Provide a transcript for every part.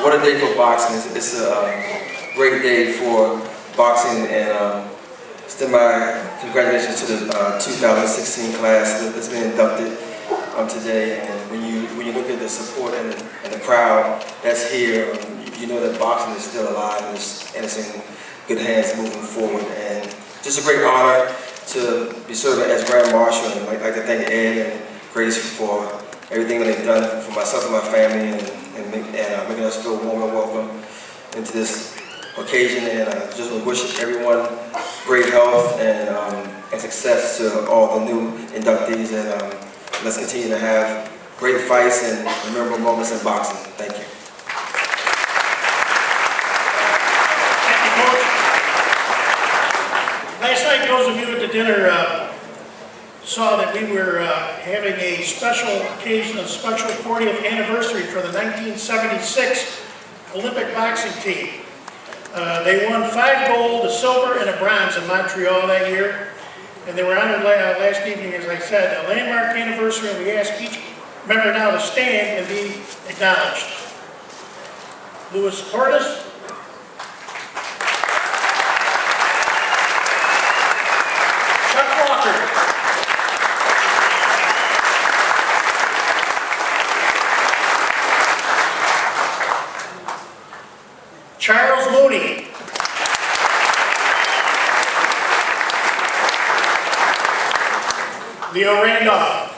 what a day for boxing. It's a great day for boxing, and extend my congratulations to the 2016 class that's been inducted today. And when you look at the support and the crowd that's here, you know that boxing is still alive and it's in good hands moving forward. And just a great honor to be serving as Grand Marshal, and I'd like to thank Ed and Grace for everything that they've done for myself and my family, and making us feel warm and welcome into this occasion. And I just want to wish everyone great health and success to all the new inductees, and let's continue to have great fights and memorable moments in boxing. Thank you. Thank you, Coach. Last night, those of you at the dinner saw that we were having a special occasion, a special 40th anniversary for the 1976 Olympic boxing team. They won 5 gold, a silver, and a bronze in Montreal that year. And they were honored last evening, as I said, a landmark anniversary, and we ask each member now to stand and be acknowledged. Louis Cordes. Chuck Walker. Charles Mooney. Leo Randolph.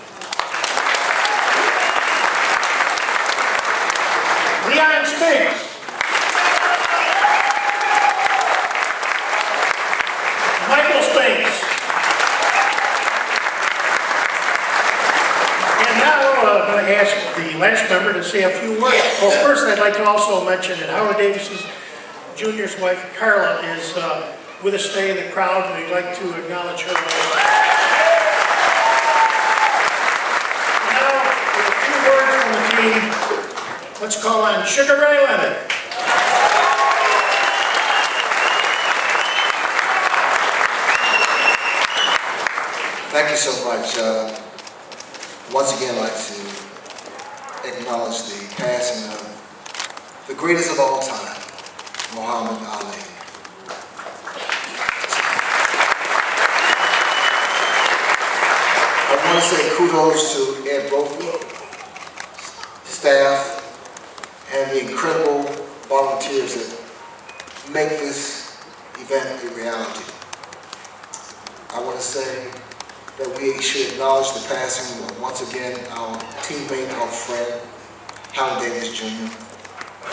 Leon Spiggs. Michael Spiggs. And now I'm going to ask the last member to say a few words. Well, first I'd like to also mention that Howard Davis's Jr.'s wife, Carla, is with us today in the crowd, and we'd like to acknowledge her. Let's call on Sugar Ray Leonard. Thank you so much. Once again, I'd like to acknowledge the passing of the greatest of all time, Muhammad Ali. I want to say kudos to Ed Brophy, staff, and the incredible volunteers that make this event a reality. I want to say that we should acknowledge the passing of, once again, our teammate, our friend, Howard Davis Jr.,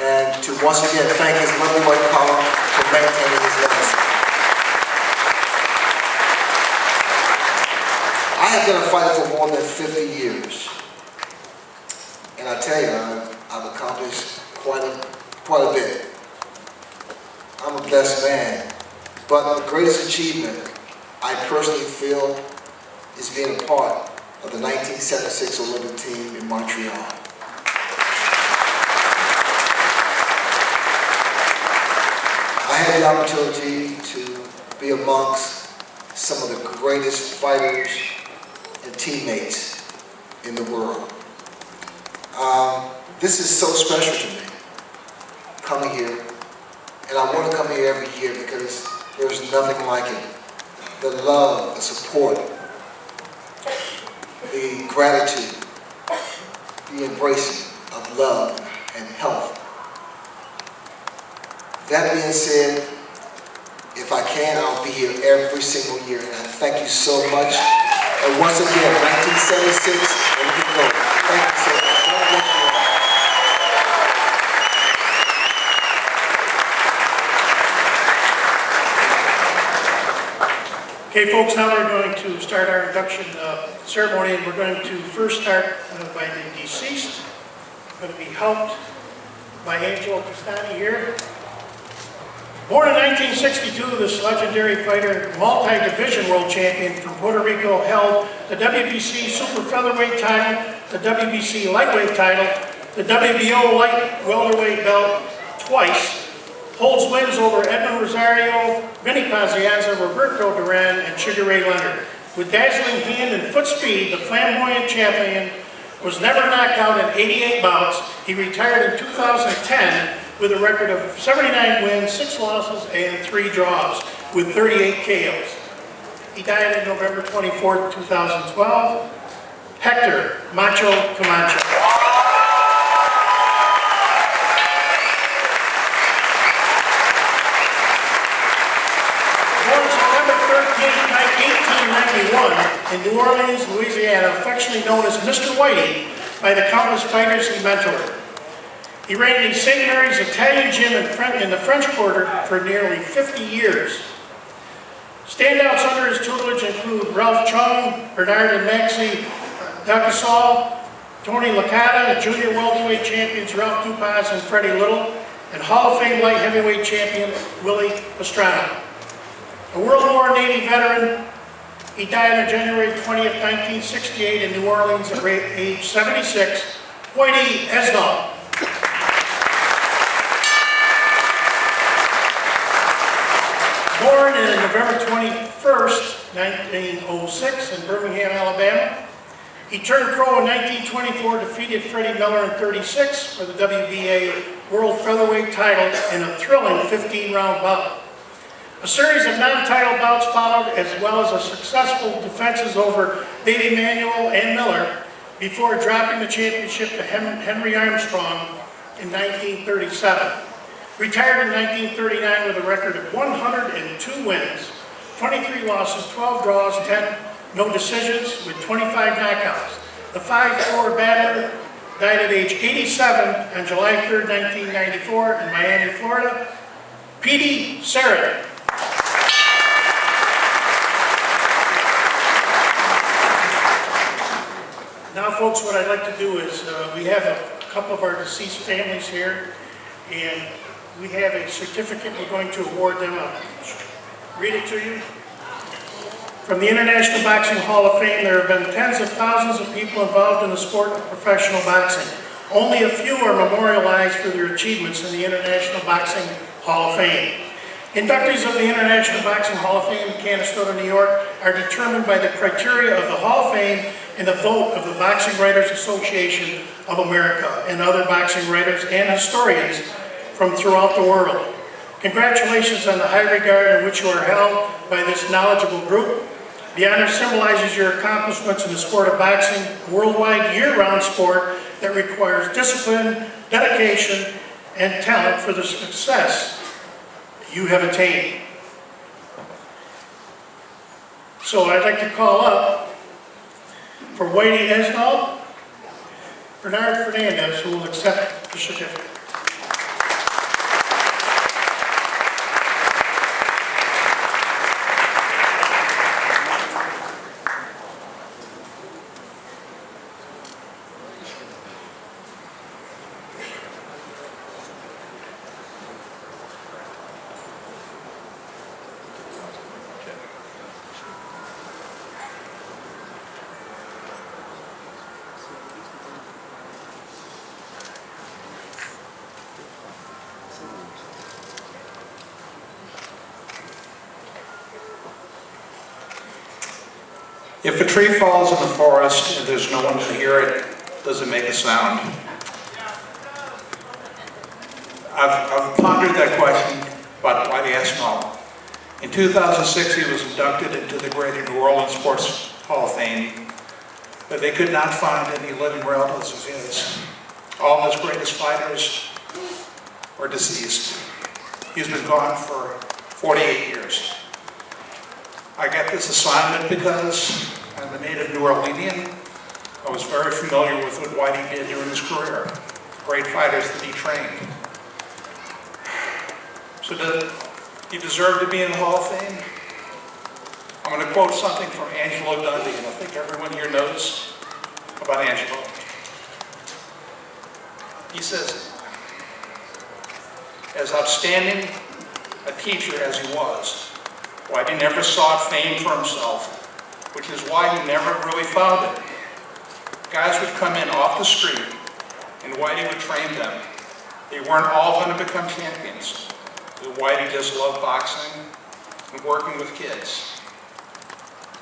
and to once again thank his lovely wife, Paula, for maintaining his legacy. I have been a fighter for more than 50 years, and I tell you, I've accomplished quite a bit. I'm a blessed man, but the greatest achievement I personally feel is being a part of the 1976 Olympic team in Montreal. I had the opportunity to be amongst some of the greatest fighters and teammates in the world. This is so special to me, coming here, and I want to come here every year because there's nothing like it. The love, the support, the gratitude, the embracing of love and health. That being said, if I can, I'll be here every single year, and I thank you so much. And once again, 1976, and we can go. Thank you so much. God bless you all. Okay, folks, now we're going to start our induction ceremony, and we're going to first start by the deceased. Going to be helped by Angelo Castani here. Born in 1962, this legendary fighter, multi-division world champion from Puerto Rico, held the WBC super featherweight title, the WBC lightweight title, the WBO light welterweight belt twice. Holds wins over Edmund Rosario, Vinny Pazienza, Roberto Duran, and Sugar Ray Leonard. With dazzling hand and foot speed, the flamboyant champion was never knocked out in 88 bouts. He retired in 2010 with a record of 79 wins, 6 losses, and 3 draws, with 38 KOs. He died on November 24, 2012. Hector Macho Camacho. Born September 13, 1891 in New Orleans, Louisiana, affectionately known as Mr. Whitey by the countless fighters he mentored. He ran the St. Mary's Italian Gym in the French Quarter for nearly 50 years. Standouts under his tutelage include Ralph Chung, Bernard and Maxie Ducasol, Tony Licata, junior welterweight champions Ralph Dupas and Freddie Little, and Hall of Fame light heavyweight champion Willie Pastrana. A World War Navy veteran, he died on January 20th, 1968 in New Orleans at age 76. Whitey Esnall. Born on November 21st, 1906 in Birmingham, Alabama. He turned pro in 1924, defeated Freddie Miller in 36 for the WBA World Featherweight title in a thrilling 15-round bout. A series of non-title bouts followed, as well as a successful defenses over Baby Manuel and Miller before dropping the championship to Henry Armstrong in 1937. Retired in 1939 with a record of 102 wins, 23 losses, 12 draws, 10 no decisions, with 25 knockouts. The 5'4" battler died at age 87 on July 3rd, 1994 in Miami, Florida. Petey Sheridan. Now, folks, what I'd like to do is, we have a couple of our deceased families here, and we have a certificate we're going to award them. I'll read it to you. From the International Boxing Hall of Fame, there have been tens of thousands of people involved in the sport of professional boxing. Only a few are memorialized for their achievements in the International Boxing Hall of Fame. Inductees of the International Boxing Hall of Fame in Canastota, New York, are determined by the criteria of the Hall of Fame and the vote of the Boxing Writers Association of America and other boxing writers and historians from throughout the world. Congratulations on the high regard in which you are held by this knowledgeable group. The honor symbolizes your accomplishments in the sport of boxing, a worldwide year-round sport that requires discipline, dedication, and talent for the success you have attained. So I'd like to call up for Whitey Esnall, Bernard Fernandez, who will accept the certificate. If a tree falls in the forest and there's no one to hear it, does it make a sound? I've pondered that question about Whitey Esnall. In 2006, he was inducted into the Greater New Orleans Sports Hall of Fame, but they could not find any living relatives of his. All his greatest fighters were deceased. He's been gone for 48 years. I got this assignment because I'm a native New Orleanian. I was very familiar with what Whitey did during his career. Great fighters that he trained. So does he deserve to be in the Hall of Fame? I'm going to quote something from Angelo Dundee, and I think everyone here knows about Angelo. He says, as outstanding a teacher as he was, Whitey never sought fame for himself, which is why he never really found it. Guys would come in off the street, and Whitey would train them. They weren't all going to become champions. But Whitey just loved boxing and working with kids.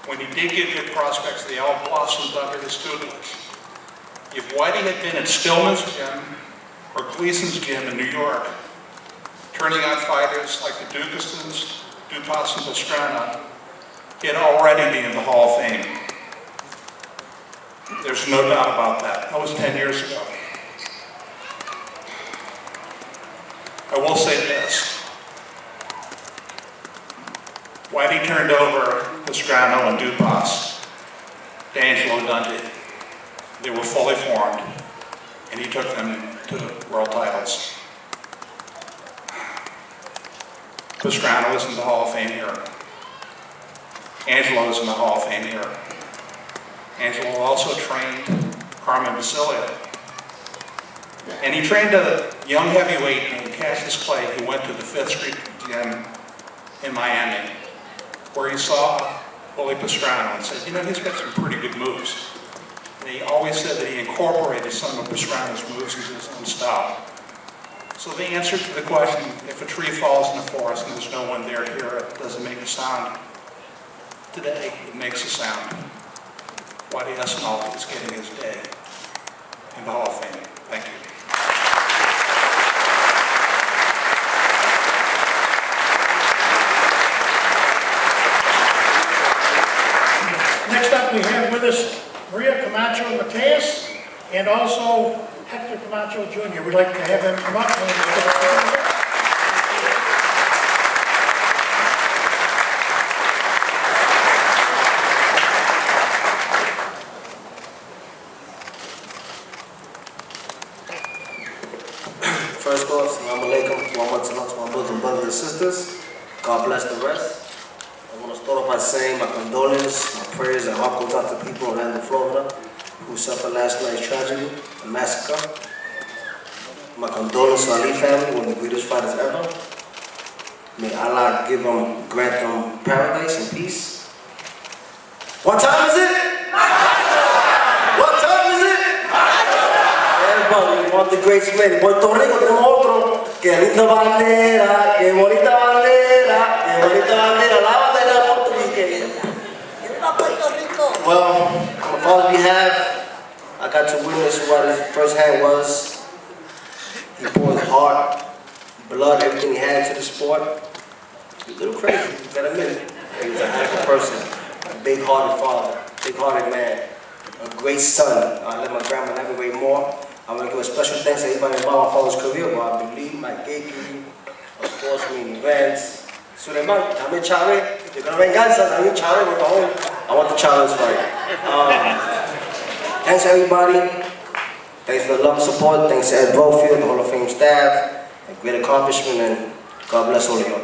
When he did get good prospects, they all blossomed under his tutelage. If Whitey had been at Stillman's gym or Gleason's Gym in New York, turning out fighters like the Dugasons, Dupas, and Pastrana, he'd already be in the Hall of Fame. There's no doubt about that. That was 10 years ago. I will say this. Whitey turned over Pastrana and Dupas to Angelo Dundee. They were fully formed, and he took them to the world titles. Pastrana was in the Hall of Fame here. Angelo was in the Hall of Fame here. Angelo also trained Carmen Basilia. And he trained a young heavyweight named Cassius Clay who went to the 5th Street Gym in Miami, where he saw Bully Pastrana and said, you know, he's got some pretty good moves. And he always said that he incorporated some of Pastrana's moves into his own style. So the answer to the question, if a tree falls in the forest and there's no one there to hear it, does it make a sound? Today, it makes a sound. Whitey Esnall is getting his day in the Hall of Fame. Thank you. Next up, we have with us Maria Camacho Mateus and also Hector Camacho Jr. We'd like to have them come up. First off, Assalamu alaikum to my Muslim brothers and sisters. God bless the rest. I want to start off by saying my condolences, my prayers, and heart goes out to people in Orlando, Florida, who suffered last night's tragedy, a massacre. My condolences to Ali family, one of the greatest fighters ever. May Allah grant them paradise and peace. What time is it? What time is it? Everybody, we want the great man. Puerto Rico tenemos otro. Que linda bandera, que bonita bandera, que bonita bandera, la bandera puertorriqueña. Well, on my father's behalf, I got to witness what his first hand was. He poured his heart, blood, everything he had into the sport. He was a little crazy, you gotta admit it. He was an active person, a big-hearted father, big-hearted man, a great son. I let my grandma never wait more. I want to give a special thanks to everybody involved in my father's career, but I believe my gatekeeping, of course, mean events. Suleiman, dame chave. You're going to venganza, dame chave, por favor. I want the challenge fight. Thanks everybody. Thanks for the love and support. Thanks to Ed Brofield, the Hall of Fame staff. A great accomplishment, and God bless all of you.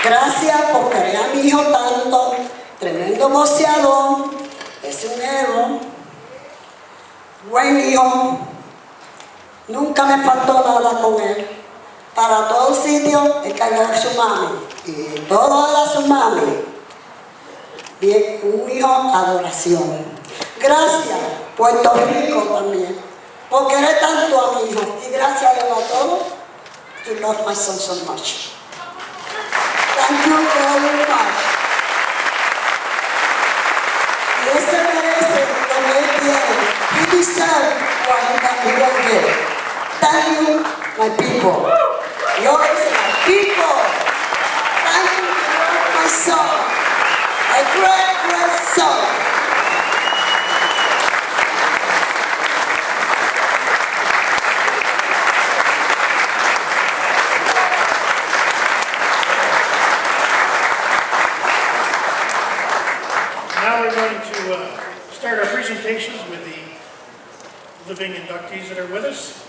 Gracias por querer a mi hijo tanto, tremendo boxeador, es un héroe, buen hijo, nunca me faltó nada con él. Para todo sitio, él cargaba a su mami, y todo era su mami. Bien, un hijo adoración. Gracias, Puerto Rico también, por querer tanto a mi hijo, y gracias a todos, to love my son so much. Thank you very much. Y ese merece lo que él tiene. He deserves what he can get. Thank you, my people. Yours, my people. Thank you for my son. A great, great son. Now we're going to start our presentations with the living inductees that are with us.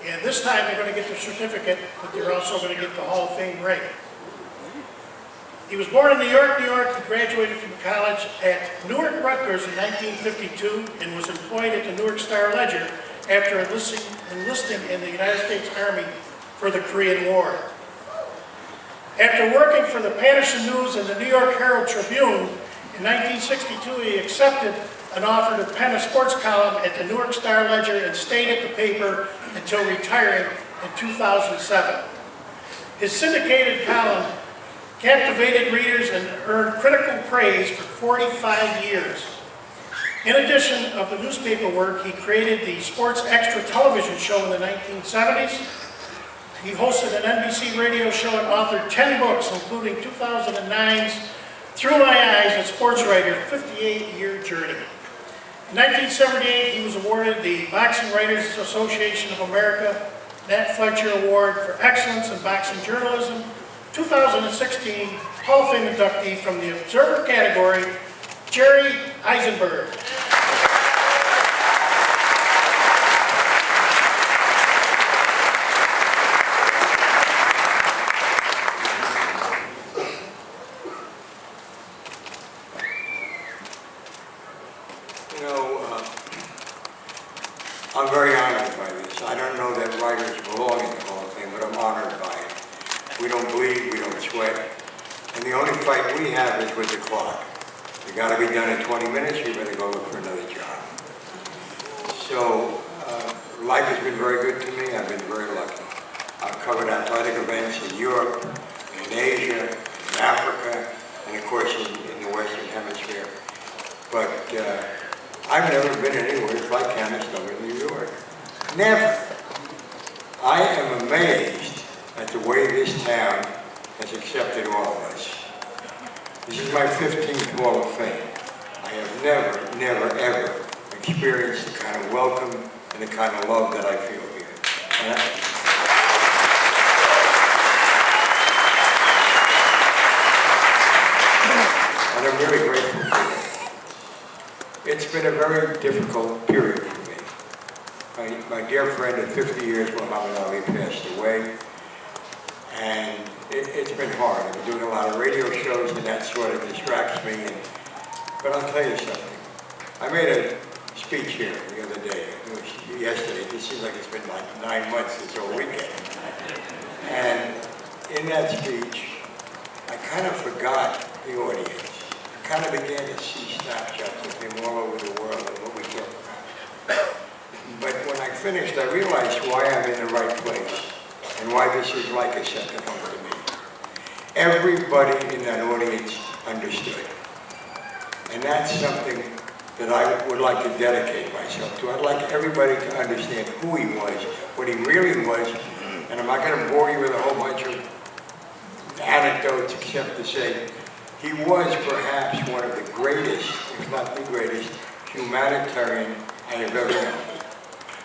And this time they're going to get the certificate, but they're also going to get the Hall of Fame ring. He was born in New York, New York. He graduated from college at Newark, Rutgers in 1952 and was employed at the Newark Star-Ledger after enlisting in the United States Army for the Korean War. After working for the Patterson News and the New York Herald Tribune, in 1962 he accepted an offer to pen a sports column at the Newark Star-Ledger and stayed at the paper until retiring in 2007. His syndicated column captivated readers and earned critical praise for 45 years. In addition of the newspaper work, he created the Sports Extra television show in the 1970s. He hosted an NBC radio show and authored 10 books, including 2009's Through My Eyes, a sports writer, 58-year journey. In 1978, he was awarded the Boxing Writers Association of America Nat Fletcher Award for Excellence in Boxing Journalism. 2016 Hall of Fame inductee from the Observer category, Jerry Izenberg. I'm very honored by this. I don't know that writers belong in the Hall of Fame, but I'm honored by it. We don't bleed, we don't sweat, and the only fight we have is with the clock. You got to be done in 20 minutes, you better go look for another job. So, life has been very good to me. I've been very lucky. I've covered athletic events in Europe, in Asia, in Africa, and of course in the Western Hemisphere. But I've never been anywhere like Canastota, New York. Never. I am amazed at the way this town has accepted all of us. This is my 15th Hall of Fame. I have never, ever experienced the kind of welcome and the kind of love that I feel here. And I'm really grateful for that. It's been a very difficult period for me. My dear friend of 50 years, Muhammad Ali, passed away. And it's been hard. I've been doing a lot of radio shows and that sort of distracts me. But I'll tell you something. I made a speech here the other day. It was yesterday. It seems like it's been like 9 months this whole weekend. And in that speech, I kind of forgot the audience. I kind of began to see snapshots of him all over the world and what we talk about. But when I finished, I realized why I'm in the right place and why this is like a second home to me. Everybody in that audience understood. And that's something that I would like to dedicate myself to. I'd like everybody to understand who he was, what he really was, and I'm not going to bore you with a whole bunch of anecdotes except to say he was perhaps one of the greatest, if not the greatest, humanitarian I have ever known.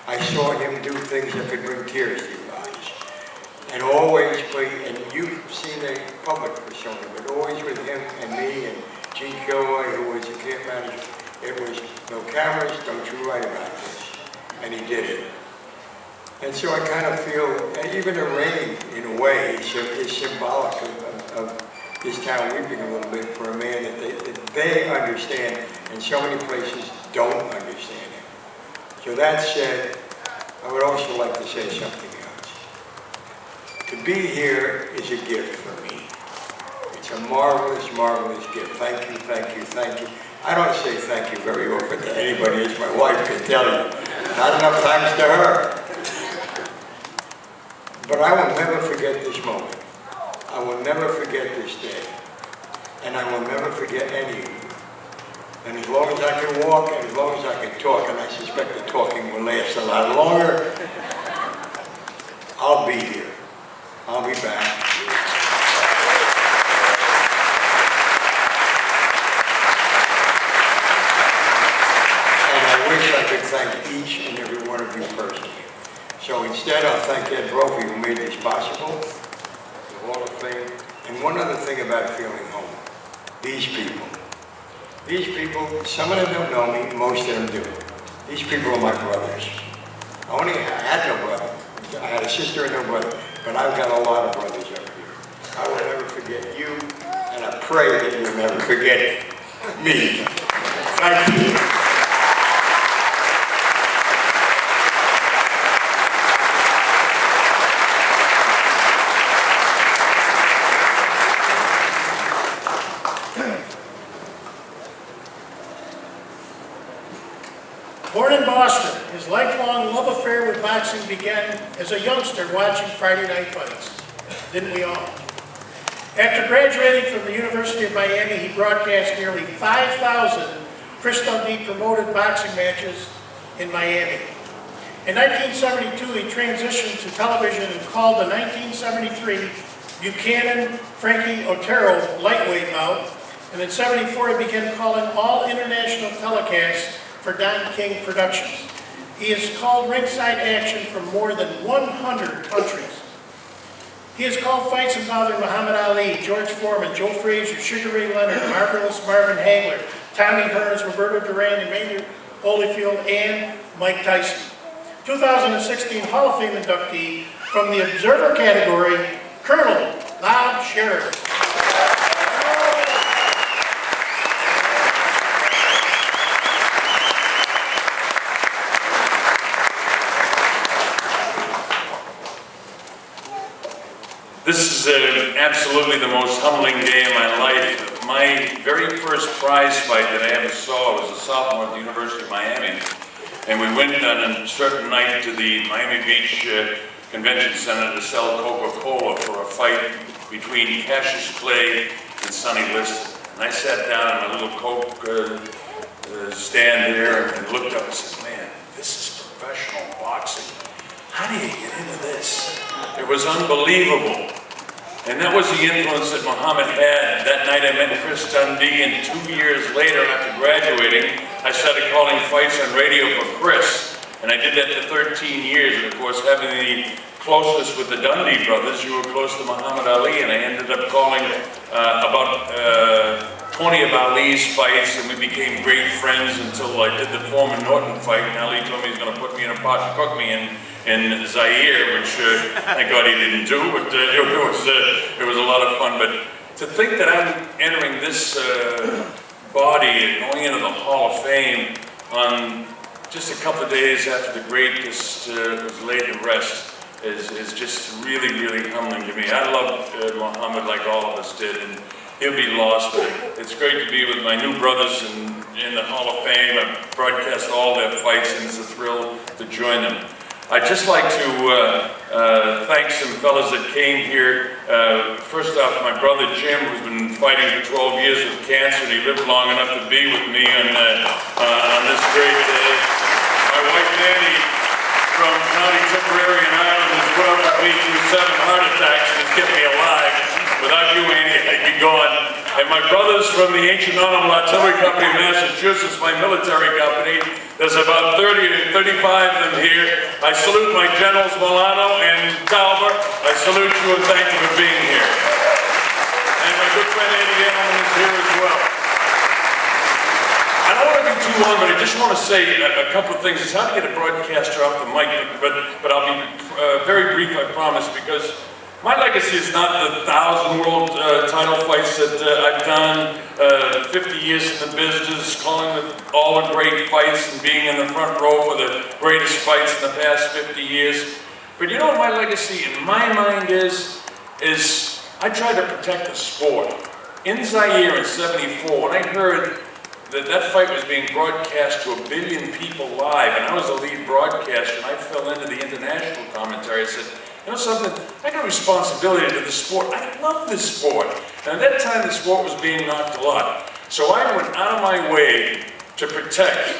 I saw him do things that could bring tears to your eyes. And always play, and you've seen a public persona, but always with him and me and Gene Kilroy, who was the camp manager, it was no cameras, don't you write about this. And he did it. And so I kind of feel, and even the rain, in a way, is symbolic of this town weeping a little bit for a man that they understand, and so many places don't understand him. So that said, I would also like to say something else. To be here is a gift for me. It's a marvelous, marvelous gift. Thank you, thank you, thank you. I don't say thank you very often to anybody, as my wife can tell you. Not enough times to her. But I will never forget this moment. I will never forget this day. And I will never forget any of you. And as long as I can walk, and as long as I can talk, and I suspect the talking will last a lot longer, I'll be here. I'll be back. And I wish I could thank each and every one of you personally. So instead, I'll thank Ed Brophy, who made this possible, the Hall of Fame. And one other thing about feeling home. These people. These people, some of them don't know me, most of them do. These people are my brothers. I had no brother. I had a sister and no brother, but I've got a lot of brothers up here. I will never forget you, and I pray that you'll never forget me. Thank you. Born in Boston, his lifelong love affair with boxing began as a youngster watching Friday night fights. Didn't we all? After graduating from the University of Miami, he broadcast nearly 5,000 Chris Dundee promoted boxing matches in Miami. In 1972, he transitioned to television and called the 1973 Buchanan Frankie Otero lightweight bout, and in '74 he began calling all international telecasts for Don King Productions. He has called ringside action from more than 100 countries. He has called fights involving Muhammad Ali, George Foreman, Joe Frazier, Sugar Ray Leonard, Marvelous Marvin Hagler, Tommy Hearns, Roberto Duran, Emmanuel Holyfield, and Mike Tyson. 2016 Hall of Fame inductee from the Observer category, Colonel Bob Sheridan. This is absolutely the most humbling day of my life. My very first prize fight that I ever saw was a sophomore at the University of Miami. And we went on a certain night to the Miami Beach Convention Center to sell Coca-Cola for a fight between Cassius Clay and Sonny Liston. And I sat down in my little Coke stand there and looked up and said, man, this is professional boxing. How do you get into this? It was unbelievable. And that was the influence that Muhammad had. That night I met Chris Dundee, and 2 years later, after graduating, I started calling fights on radio for Chris. And I did that for 13 years, and of course, having the closeness with the Dundee brothers, you were close to Muhammad Ali, and I ended up calling about 20 of Ali's fights, and we became great friends until I did the Foreman-Norton fight, and Ali told me he was going to put me in a pot and cook me in Zaire, which thank God he didn't do, but it was a lot of fun. But to think that I'm entering this body and going into the Hall of Fame on just a couple of days after the greatest was laid to rest is just really, really humbling to me. I loved Muhammad like all of us did, and he'll be lost, but it's great to be with my new brothers in the Hall of Fame. I broadcast all their fights, and it's a thrill to join them. I'd just like to thank some fellas that came here. First off, my brother Jim, who's been fighting for 12 years with cancer, and he lived long enough to be with me on this great day. My wife Nanny from County Tipperary in Ireland has put up with me through 7 heart attacks and has kept me alive. Without you, Annie, I'd be gone. And my brothers from the Ancient Honorable Artillery Company of Massachusetts, my military company, there's about 30 to 35 of them here. I salute my generals Milano and Talbot. I salute you and thank you for being here. And my good friend Andy Edelman is here as well. I don't want to be too long, but I just want to say a couple of things. It's hard to get a broadcaster off the mic, but I'll be very brief, I promise, because my legacy is not the 1,000 world title fights that I've done, 50 years in the business, calling all the great fights and being in the front row for the greatest fights in the past 50 years. But you know what my legacy in my mind is I tried to protect the sport. In Zaire in '74, when I heard that fight was being broadcast to 1 billion people live, and I was the lead broadcaster, and I fell into the international commentary, I said, you know something, I got a responsibility to the sport. I love this sport. And at that time, the sport was being knocked a lot. So I went out of my way to protect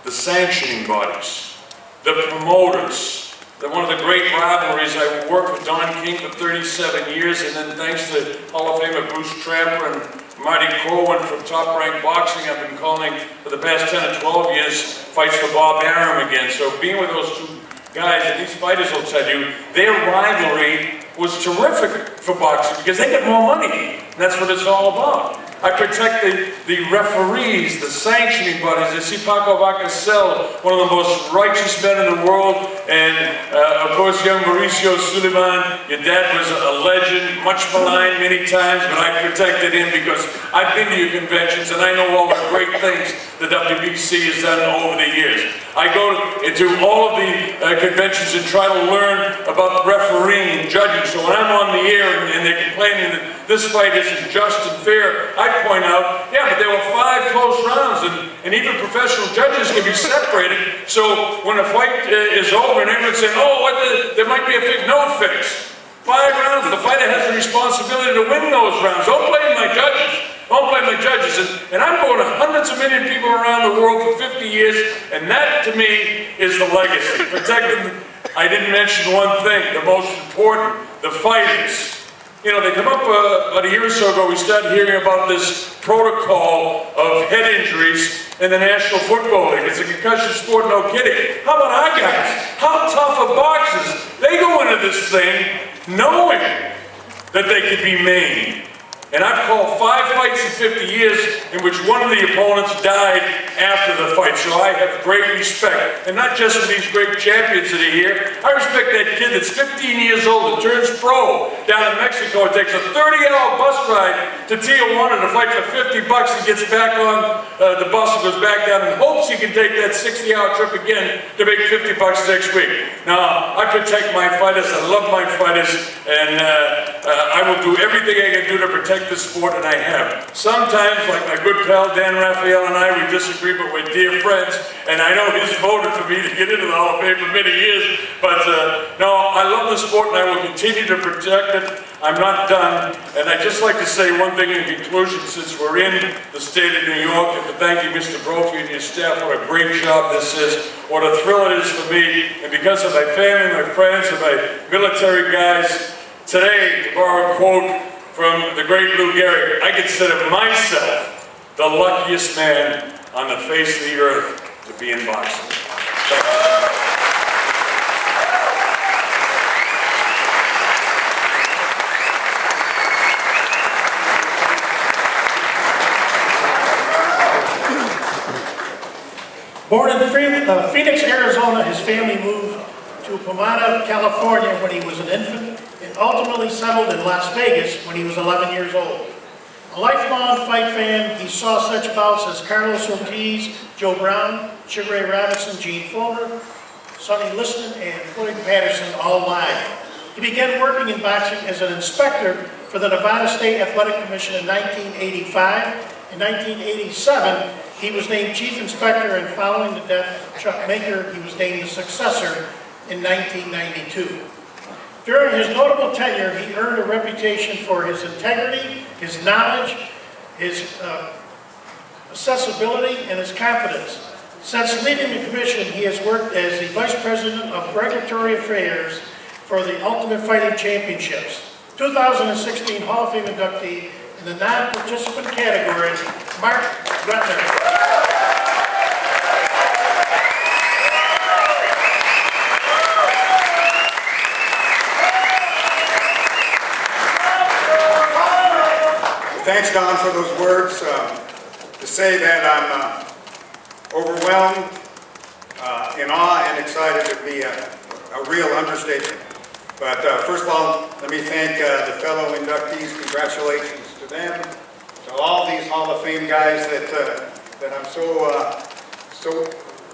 the sanctioning bodies, the promoters. One of the great rivalries, I worked with Don King for 37 years, and then thanks to Hall of Famer Bruce Tramper and Marty Corwin from Top Rank Boxing, I've been calling for the past 10 or 12 years fights for Bob Arum again. So being with those two guys, and these fighters will tell you, their rivalry was terrific for boxing because they get more money. And that's what it's all about. I protect the referees, the sanctioning bodies. I see Paco Vacasel, one of the most righteous men in the world, and of course young Mauricio Suleiman. Your dad was a legend, much maligned many times, but I protected him because I've been to your conventions and I know all the great things the WBC has done over the years. I go to all of the conventions and try to learn about refereeing and judging. So when I'm on the air and they're complaining that this fight isn't just and fair, I point out, yeah, but there were 5 close rounds, and even professional judges can be separated. So when a fight is over and everyone's saying, oh, there might be a fix. No fix. 5 rounds rounds. The fighter has the responsibility to win those rounds. Don't blame my judges. Don't blame my judges. And I'm going to hundreds of million people around the world for 50 years, and that, to me, is the legacy. Protecting, I didn't mention one thing, the most important, the fighters. You know, they come up about a year or so ago, we started hearing about this protocol of head injuries in the National Football League. It's a concussion sport, no kidding. How about our guys? How tough are boxers? They go into this thing knowing that they could be maimed. And I've called 5 fights in 50 years in which one of the opponents died after the fight. So I have great respect. And not just for these great champions that are here. I respect that kid that's 15 years old that turns pro down in Mexico and takes a 30-hour bus ride to Tijuana to fight for $50. He gets back on the bus and goes back down and hopes he can take that 60-hour trip again to make $50 next week. Now, I protect my fighters. I love my fighters. And I will do everything I can do to protect the sport, and I have. Sometimes, like my good pal Dan Raphael and I, we disagree, but we're dear friends, and I know he's voted for me to get into the Hall of Fame for many years, but no, I love the sport and I will continue to protect it. I'm not done, and I'd just like to say one thing in conclusion, since we're in the state of New York, and to thank you, Mr. Brophy and your staff, what a great job this is, what a thrill it is for me, and because of my family, my friends, and my military guys, today, to borrow a quote from the great Lou Gehrig, I consider myself the luckiest man on the face of the earth to be in boxing. Born in Phoenix, Arizona, his family moved to Pomona, California when he was an infant, and ultimately settled in Las Vegas when he was 11 years old. A lifelong fight fan, he saw such bouts as Carlos Ortiz, Joe Brown, Sugar Ray Robinson, Gene Fuller, Sonny Liston, and Floyd Patterson all live. He began working in boxing as an inspector for the Nevada State Athletic Commission in 1985. In 1987, he was named chief inspector, and following the death of Chuck Maker, he was named the successor in 1992. During his notable tenure, he earned a reputation for his integrity, his knowledge, his accessibility, and his competence. Since leaving the commission, he has worked as the Vice President of Regulatory Affairs for the Ultimate Fighting Championships. 2016 Hall of Fame inductee in the non-participant category, Marc Ratner. Thanks, Don, for those words. To say that I'm overwhelmed, in awe, and excited would be a real understatement. But first of all, let me thank the fellow inductees. Congratulations to them, to all these Hall of Fame guys that I'm so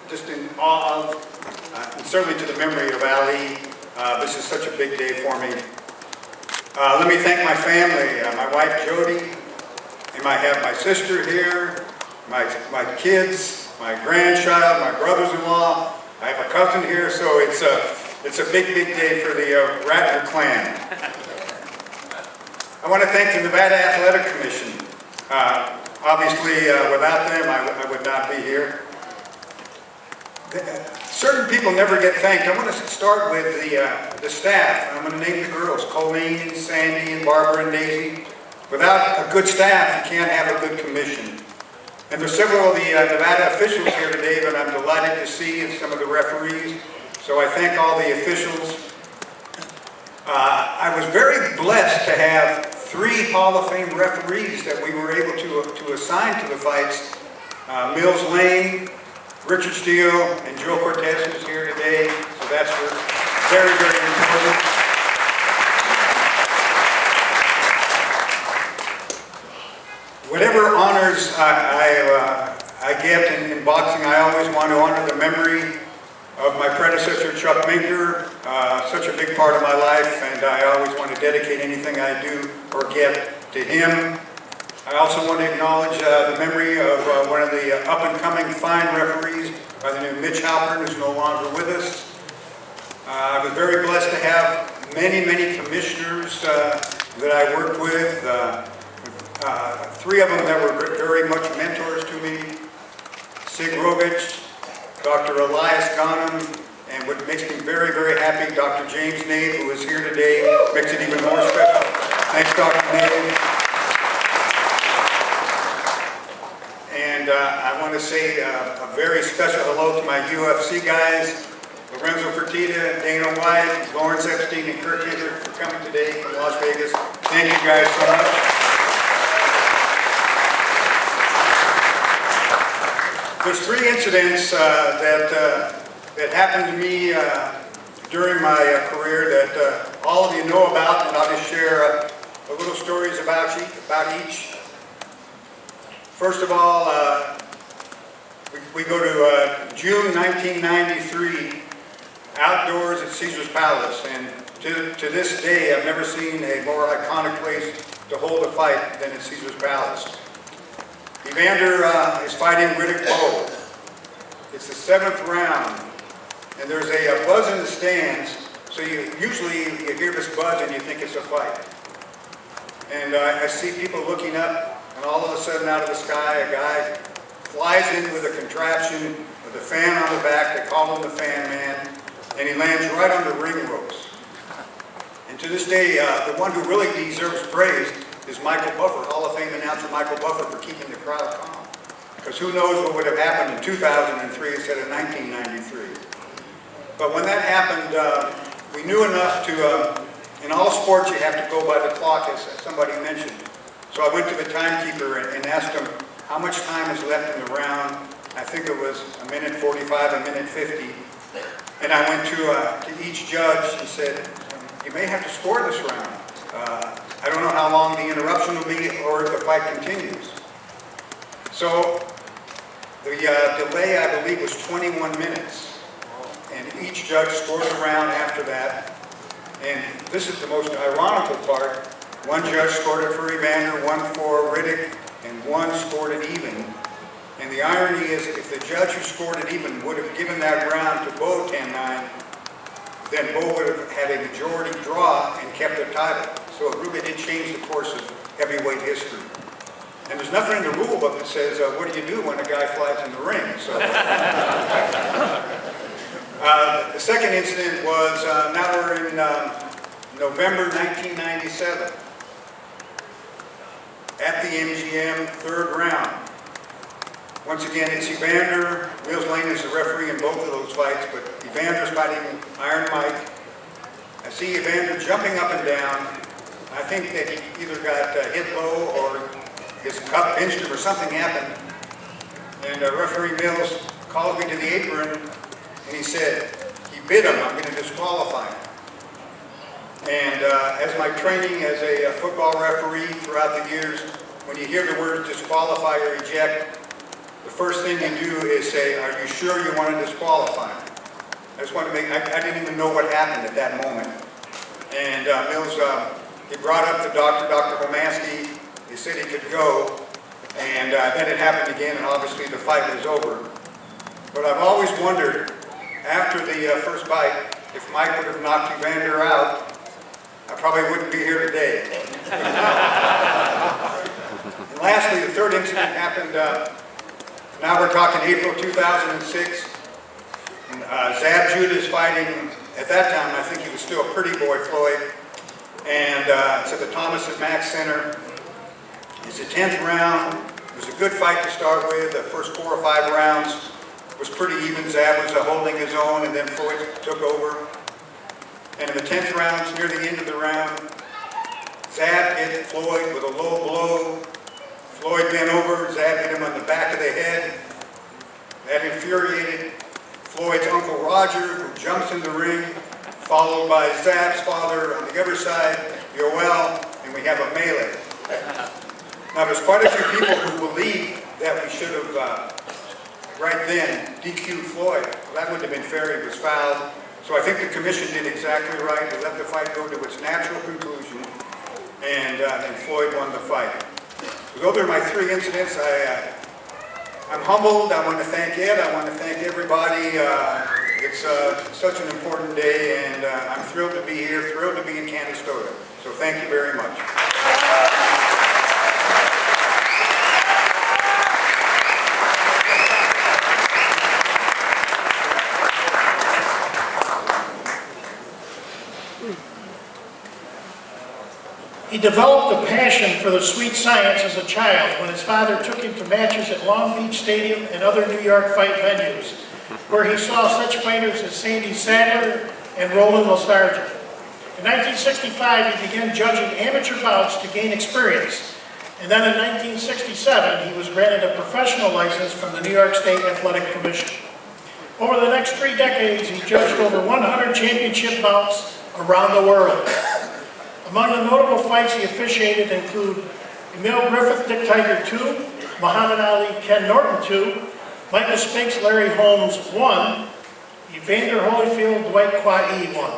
just in awe of, and certainly to the memory of Ali. This is such a big day for me. Let me thank my family, my wife Jody, and I have my sister here, my kids, my grandchild, my brothers-in-law. I have a cousin here, so it's a big day for the Ratner clan. I want to thank the Nevada Athletic Commission. Obviously, without them, I would not be here. Certain people never get thanked. I want to start with the staff. I'm going to name the girls, Colleen, Sandy, and Barbara, and Daisy. Without a good staff, you can't have a good commission. And there's several of the Nevada officials here today that I'm delighted to see, and some of the referees. So I thank all the officials. I was very blessed to have 3 Hall of Fame referees that we were able to assign to the fights. Mills Lane, Richard Steele, and Joe Cortez is here today, so that's very, very important. Whatever honors I get in boxing, I always want to honor the memory of my predecessor, Chuck Minker, such a big part of my life, and I always want to dedicate anything I do or get to him. I also want to acknowledge the memory of one of the up-and-coming fine referees by the name of Mitch Halpern, who's no longer with us. I was very blessed to have many commissioners that I worked with. Three of them that were very much mentors to me. Sig Rovich, Dr. Elias Ghanem, and what makes me very, very happy, Dr. James Nave, who is here today, makes it even more special. Thanks, Dr. Nave. And I want to say a very special hello to my UFC guys, Lorenzo Fertitta, Dana White, Lawrence Epstein, and Kirk Hitler for coming today from Las Vegas. Thank you guys so much. There's three incidents that happened to me during my career that all of you know about, and I'll just share a little stories about each. First of all, we go to June 1993, outdoors at Caesar's Palace, and to this day I've never seen a more iconic place to hold a fight than at Caesar's Palace. Evander is fighting Riddick Bowe. It's the 7th round, and there's a buzz in the stands, so usually you hear this buzz and you think it's a fight. And I see people looking up, and all of a sudden out of the sky a guy flies in with a contraption with a fan on the back. They call him the Fan Man, and he lands right on the ring ropes. And to this day, the one who really deserves praise is Michael Buffer, Hall of Fame announcer Michael Buffer, for keeping the crowd calm. Because who knows what would have happened in 2003 instead of 1993. But when that happened, we knew enough to, in all sports you have to go by the clock, as somebody mentioned. So I went to the timekeeper and asked him how much time is left in the round. I think it was a minute 45, a minute 50. And I went to each judge and said, you may have to score this round. I don't know how long the interruption will be or if the fight continues. So the delay, I believe, was 21 minutes. And each judge scored a round after that. And this is the most ironical part. One judge scored it for Evander, one for Riddick, and one scored it even. And the irony is, if the judge who scored it even would have given that round to Bowe 10-9, then Bowe would have had a majority draw and kept the title. So it really did change the course of heavyweight history. And there's nothing in the rule book that says, what do you do when a guy flies in the ring? So, the second incident was, now we're in November 1997. At the MGM, 3rd round. Once again, it's Evander. Mills Lane is the referee in both of those fights, but Evander's fighting Iron Mike. I see Evander jumping up and down. I think that he either got hit low or his cup pinched him or something happened. And referee Mills called me to the apron and he said, he bit him, I'm going to disqualify him. And as my training as a football referee throughout the years, when you hear the words disqualify or eject, the first thing you do is say, are you sure you want to disqualify him? I just want to make, I didn't even know what happened at that moment. And Mills, he brought up the doctor, Dr. Homansky. He said he could go. And then it happened again, and obviously the fight was over. But I've always wondered, after the first fight, if Mike would have knocked Evander out, I probably wouldn't be here today. And lastly, the third incident happened, now we're talking April 2006. And, Zab Judah is fighting, at that time, I think he was still a pretty boy, Floyd. And it's at the Thomas and Mack Center. It's the 10th round. It was a good fight to start with. The first 4 or 5 rounds was pretty even. Zab was holding his own, and then Floyd took over. And in the 10th round, near the end of the round, Zab hit Floyd with a low blow. Floyd bent over, Zab hit him on the back of the head. That infuriated Floyd's Uncle Roger, who jumps in the ring, followed by Zab's father on the other side, Yoel, and we have a melee. Now there's quite a few people who believe that we should have, right then, DQ'd Floyd. Well, that wouldn't have been fair, he was fouled. So I think the commission did exactly right. They let the fight go to its natural conclusion, and Floyd won the fight. So those are my 3 incidents. I'm humbled. I want to thank Ed. I want to thank everybody It's such an important day, and I'm thrilled to be here, thrilled to be in Canastota. So thank you very much. He developed a passion for the sweet science as a child when his father took him to matches at Long Beach Stadium and other New York fight venues, where he saw such fighters as Sandy Sadler and Roland Nostalgia. In 1965, he began judging amateur bouts to gain experience, and then in 1967, he was granted a professional license from the New York State Athletic Commission. Over the next 3 decades, he judged over 100 championship bouts around the world. Among the notable fights he officiated include Emil Griffith, Dick Tiger II, Muhammad Ali, Ken Norton II, Michael Spinks, Larry Holmes 1, Evander Holyfield, Dwight Quaid 1.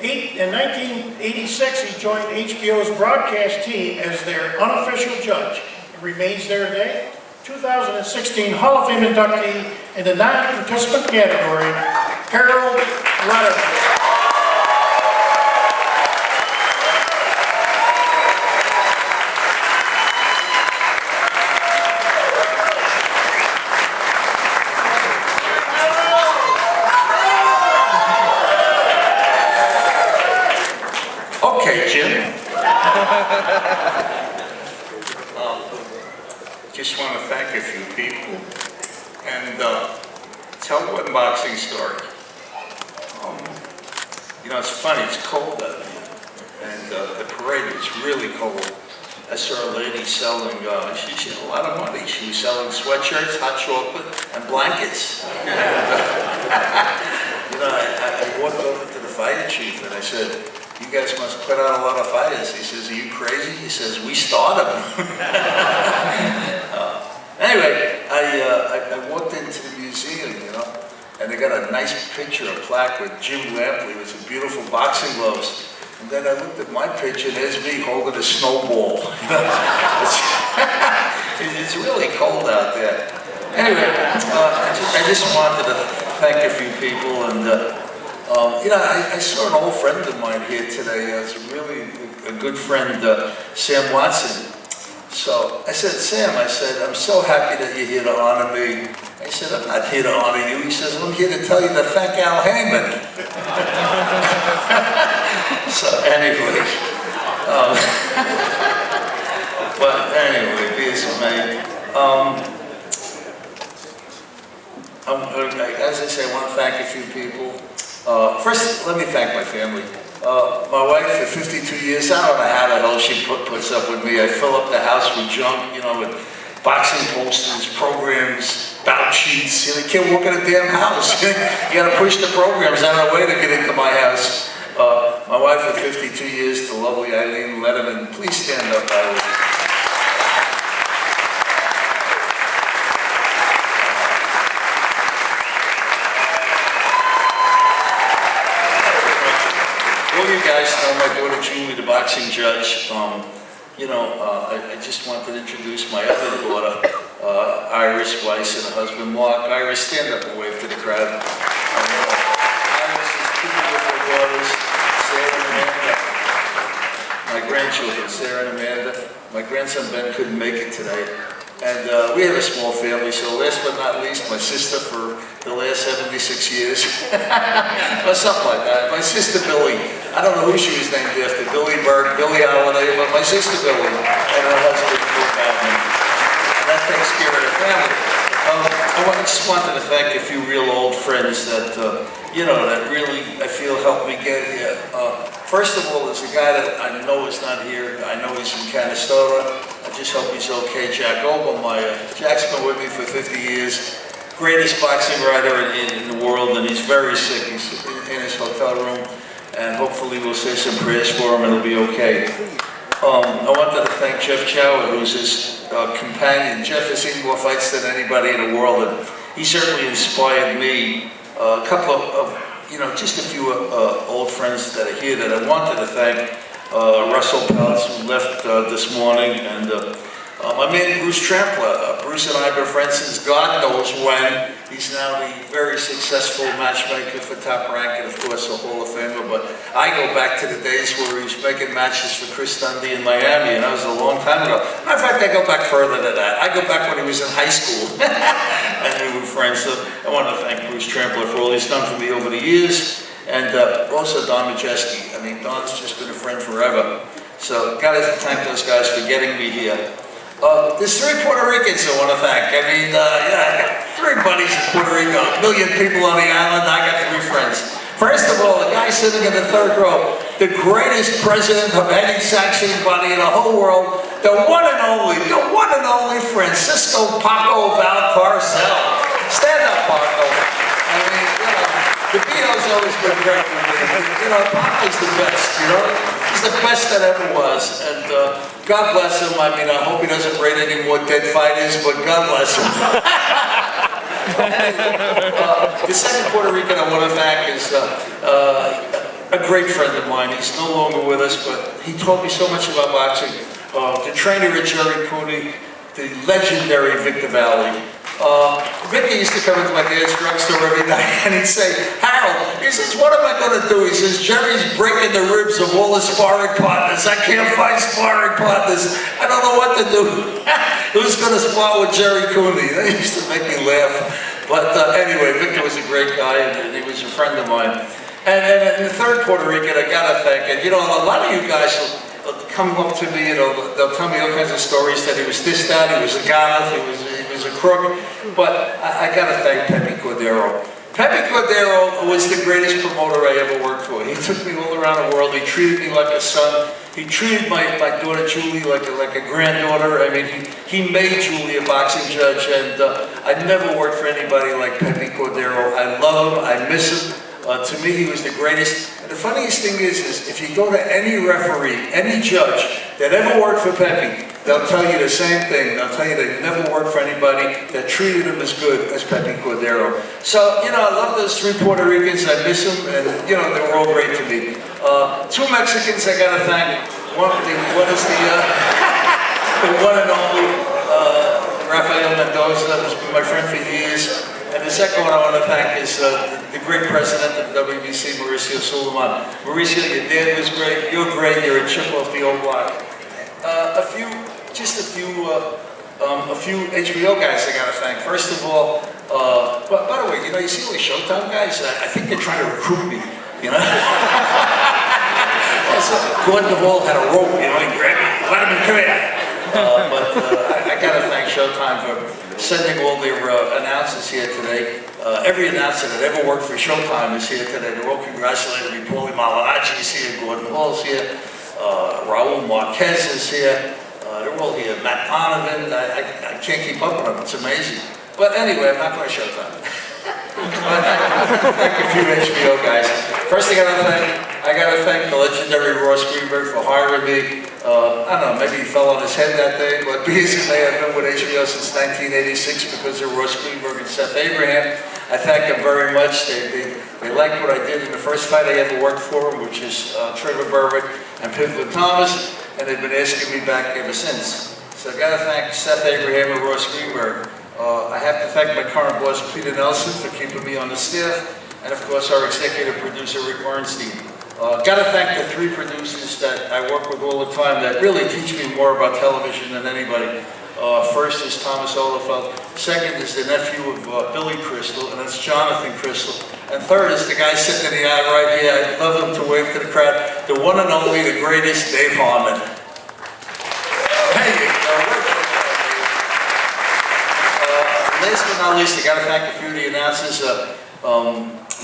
In 1986, he joined HBO's broadcast team as their unofficial judge and remains there today. 2016 Hall of Fame inductee in the non-participant category, Harold Lederman. Okay, Jim. Just want to thank a few people and tell one boxing story. You know, it's funny, it's cold out here, and the parade was really cold. I saw a lady selling, she had a lot of money. She was selling sweatshirts, hot chocolate, and blankets. And, you know, I walked over to the fire chief and I said, "You guys must put out a lot of fires." He says, "Are you crazy?" He says, "We started them." Anyway, I walked into the museum, you know, and they got a nice picture, a plaque with Jim Lampley with some beautiful boxing gloves. And then I looked at my picture, and there's me holding a snowball. It's really cold out there. Anyway, I just wanted to thank a few people, and you know, I saw an old friend of mine here today. It's really a good friend, Sam Watson. So I said, "Sam," I said, "I'm so happy that you're here to honor me." I said, "I'm not here to honor you." He says, "I'm here to tell you to thank Al Heyman." So anyway, but anyway, be as it may. As I say, I want to thank a few people. First, let me thank my family. My wife, for 52 years, I don't know how the hell she puts up with me. I fill up the house with junk, you know, with boxing posters, programs, bout sheets. You know, you can't walk in a damn house. You got to push the programs out of the way to get into my house. My wife, for 52 years, the lovely Eileen Lederman. Please stand up, Eileen. You guys know my daughter Julie, the boxing judge. You know, I just wanted to introduce my other daughter, Iris Weiss, and her husband Mark. Iris, stand up and wave to the crowd. Iris has 2 beautiful daughters, Sarah and Amanda. My grandchildren, Sarah and Amanda. My grandson Ben couldn't make it today. And we have a small family, so last but not least, my sister for the last 76 years. Or something like that. My sister Billy. I don't know who she was named after, Billy Burke, Billy Holiday, but my sister Billy and her husband, Phil Batman. And that takes care of the family. I just wanted to thank a few real old friends that, you know, that really, I feel, helped me get here. First of all, there's a guy that I know is not here. I know he's from Canastota. I just hope he's okay. Jack Obermeyer. Jack's been with me for 50 years. Greatest boxing writer in the world, and he's very sick. He's in his hotel room, and hopefully we'll say some prayers for him and it'll be okay. I wanted to thank Jeff Chow, who's his companion. Jeff has seen more fights than anybody in the world, and he certainly inspired me. A couple of you know, just a few old friends that are here that I wanted to thank. Russell Peltz, who left this morning, and my man Bruce Trampler. Bruce and I have been friends since God knows when, He's now the very successful matchmaker for Top Rank and, of course, a Hall of Famer. But I go back to the days where he was making matches for Chris Dundee in Miami, and that was a long time ago. Matter of fact, I go back further than that. I go back when he was in high school, and we were friends. So I want to thank Bruce Trampler for all he's done for me over the years, and also Don Majeski. I mean, Don's just been a friend forever. So got to thank those guys for getting me here. There's 3 Puerto Ricans I want to thank. I mean, yeah, I got 3 buddies in Puerto Rico, 1 million people on the island, I got 3 friends. First of all, the guy sitting in the 3rd row, the greatest president of any sanctioning body in the whole world, the one and only Francisco Paco Valcarcel. Stand up, Paco. I mean, you know, the Beatles always been great with me. You know, Paco's the best, you know? He's the best that ever was, and God bless him. I mean, I hope he doesn't rate any more dead fighters, but God bless him. The second Puerto Rican I want to thank is a great friend of mine. He's no longer with us, but he taught me so much about boxing. The trainer at Jerry Cooney, the legendary Victor Valley. Vicky used to come into my dad's drugstore every night and he'd say, Harold, he says, what am I going to do? He says, Jerry's breaking the ribs of all his sparring partners. I can't find sparring partners. I don't know what to do. Who's going to spar with Jerry Cooney? That used to make me laugh. But anyway, Victor was a great guy and he was a friend of mine. And the 3rd Puerto Rican I got to thank, and you know, a lot of you guys will come up to me, you know, they'll tell me all kinds of stories that he was this, that, he was a goth, he was a crook, but I gotta thank Pepe Cordero. Pepe Cordero was the greatest promoter I ever worked for. He took me all around the world, he treated me like a son, he treated my daughter Julie like a granddaughter. I mean, he made Julie a boxing judge, and I never worked for anybody like Pepe Cordero. I love him, I miss him. To me, he was the greatest. And the funniest thing is if you go to any referee, any judge that ever worked for Pepe, they'll tell you the same thing. They'll tell you they never worked for anybody that treated him as good as Pepe Cordero. So, you know, I love those 3 Puerto Ricans. I miss them, and, you know, they were all great to me. 2 Mexicans I got to thank. One is the one and only Rafael Mendoza, who's been my friend for years. And the second one I want to thank is the great president of WBC, Mauricio Suleiman. Mauricio, your dad was great, you're great, you're a chip off the old block. A few HBO guys I got to thank. First of all, by the way, you know, you see all these Showtime guys? I think they're trying to recruit me, you know? So Gordon Duvall had a rope, you know, he grabbed me, let him come here. I got to thank Showtime for sending all their announcers here today. Every announcer that ever worked for Showtime is here today. They're all congratulating me. Paulie Malignaggi is here, Gordon Hall's here, Raul Marquez is here. They're all here. Matt Donovan, I can't keep up with them. It's amazing. But anyway, I'm not going to Showtime. Thank a few HBO guys. First I got to thank the legendary Ross Greenberg for hiring me. I don't know, maybe he fell on his head that day, but because he may have been with HBO since 1986 because of Ross Greenberg and Seth Abraham. I thank them very much. They liked what I did in the first fight I ever worked for them, which is Trevor Berwick and Pimpler Thomas, and they've been asking me back ever since. So I got to thank Seth Abraham and Ross Greenberg. I have to thank my current boss, Peter Nelson, for keeping me on the staff, and of course our executive producer, Rick Bernstein. Got to thank the 3 producers that I work with all the time that really teach me more about television than anybody. First is Thomas Olafeld. Second is the nephew of Billy Crystal, and that's Jonathan Crystal. And third is the guy sitting in the aisle right here. I'd love him to wave to the crowd. The one and only, the greatest, Dave Harmon. There you go. Last but not least, I got to thank a few of the announcers.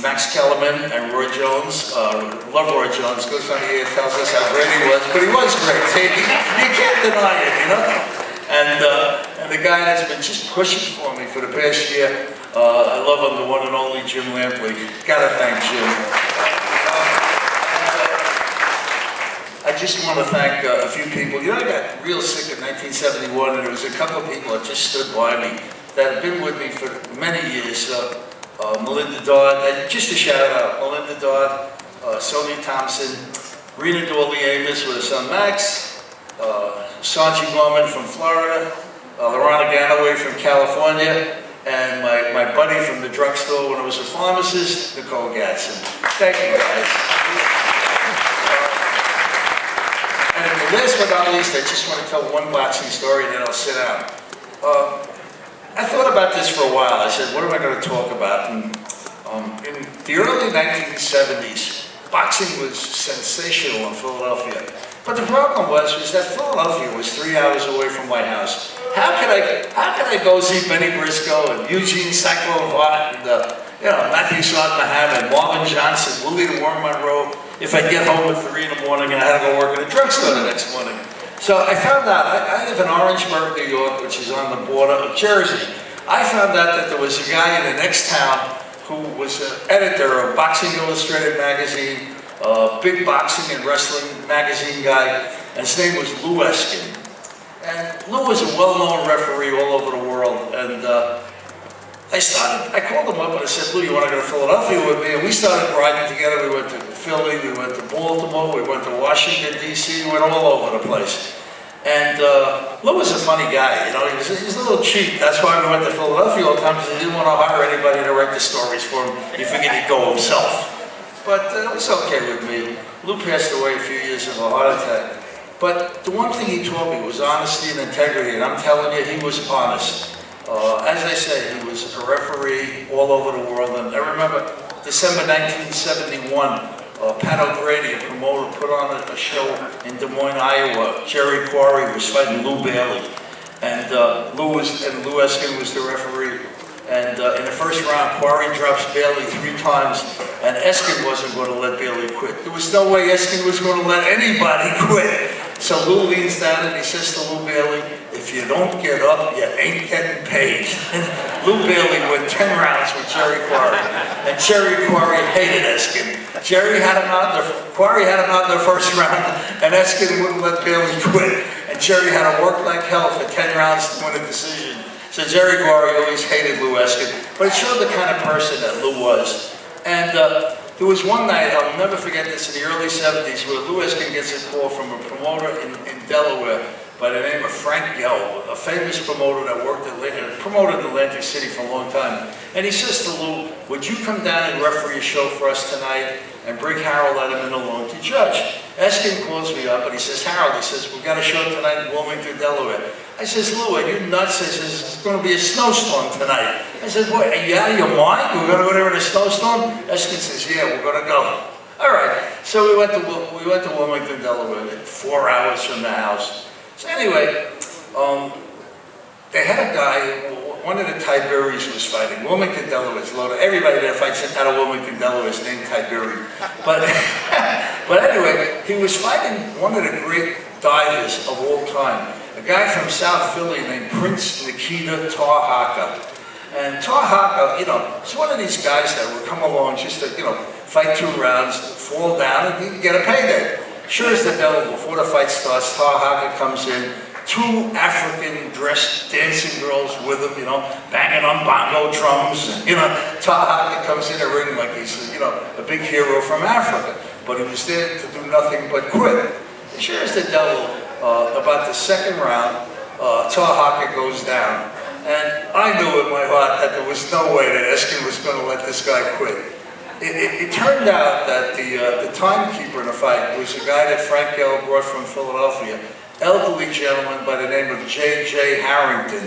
Max Kellerman and Roy Jones. Love Roy Jones. Goes on the air, tells us how great he was, but he was great. You can't deny it, you know? And the guy that's been just pushing for me for the past year, I love him, the one and only Jim Lampley. Gotta thank Jim. I just want to thank a few people. You know, I got real sick in 1971, and there was a couple of people that just stood by me that have been with me for many years. Melinda Dodd, just a shout out, Melinda Dodd, Sonia Thompson, Rena Dawley Amos with her son Max, Sanji Gorman from Florida, Lorana Ganaway from California, and my buddy from the drugstore when I was a pharmacist, Nicole Gatson. Thank you, guys. And last but not least, I just want to tell one boxing story and then I'll sit down. I thought about this for a while. I said, what am I going to talk about? And in the early 1970s, boxing was sensational in Philadelphia. But the problem was that Philadelphia was 3 hours away from my house. How could I go see Benny Briscoe and Eugene Sacco-Hart and Matthew Swat Muhammad, Marvin Johnson, Willie the Worm Monroe, if I get home at 3 in the morning and I had to go work at a drugstore the next morning? So I found out, I live in Orangeburg, New York, which is on the border of Jersey. I found out that there was a guy in the next town who was an editor of Boxing Illustrated magazine, big boxing and wrestling magazine guy, and his name was Lou Eskin. And Lou was a well-known referee all over the world, and I called him up and I said, Lou, you want to go to Philadelphia with me? And we started riding together. We went to Philly, we went to Baltimore, we went to Washington, D.C., we went all over the place. And Lou was a funny guy, you know, he was a little cheap. That's why we went to Philadelphia all the time, because he didn't want to hire anybody to write the stories for him. He figured he'd go himself. But it was okay with me. Lou passed away a few years of a heart attack. But the one thing he taught me was honesty and integrity, and I'm telling you, he was honest. As I say, he was a referee all over the world, and I remember December 1971, Pat O'Grady, a promoter, put on a show in Des Moines, Iowa. Jerry Quarry was fighting Lou Bailey, and Lou Eskin was the referee. And in the first round, Quarry drops Bailey 3 times, and Eskin wasn't going to let Bailey quit. There was no way Eskin was going to let anybody quit. So Lou leans down and he says to Lou Bailey, if you don't get up, you ain't getting paid. And Lou Bailey went 10 rounds with Jerry Quarry, and Jerry Quarry hated Eskin. Quarry had him out in the first round, and Eskin wouldn't let Bailey quit. And Jerry had to work like hell for 10 rounds to win a decision. So Jerry Quarry always hated Lou Eskin, but it showed the kind of person that Lou was. And there was one night, I'll never forget this, in the early 70s, where Lou Eskin gets a call from a promoter in Delaware by the name of Frank Gelb, a famous promoter that promoted Atlantic City for a long time. And he says to Lou, would you come down and referee a show for us tonight and bring Harold Lederman along to judge? Eskin calls me up and he says, Harold, he says, we've got a show tonight in Wilmington, Delaware. I says, Lou, are you nuts? I says, it's going to be a snowstorm tonight. I said, what, are you out of your mind? We're going to go there in a snowstorm? Eskin says, yeah, we're going to go. All right. So we went to Wilmington, Delaware, 4 hours from the house. So anyway, they had a guy, one of the Tiberius was fighting. Wilmington, Delaware is loaded. Everybody that fights out of Wilmington, Delaware is named Tiberius. But anyway, he was fighting one of the great divers of all time. A guy from South Philly named Prince Nikita Tar-Haka. And Tar-Haka, you know, he's one of these guys that would come along just to, you know, fight 2 rounds, fall down, and he'd get a payday. Sure as the devil, before the fight starts, Tar-Haka comes in, 2 African-dressed dancing girls with him, you know, banging on bongo drums. You know, Tar-Haka comes in the ring like he's, you know, a big hero from Africa. But he was there to do nothing but quit. And sure as the devil, about the 2nd round, Tar-Haka goes down. And I knew in my heart that there was no way that Eskin was going to let this guy quit. It turned out that the timekeeper in the fight was a guy that Frank Gelb brought from Philadelphia, elderly gentleman by the name of J.J. Harrington.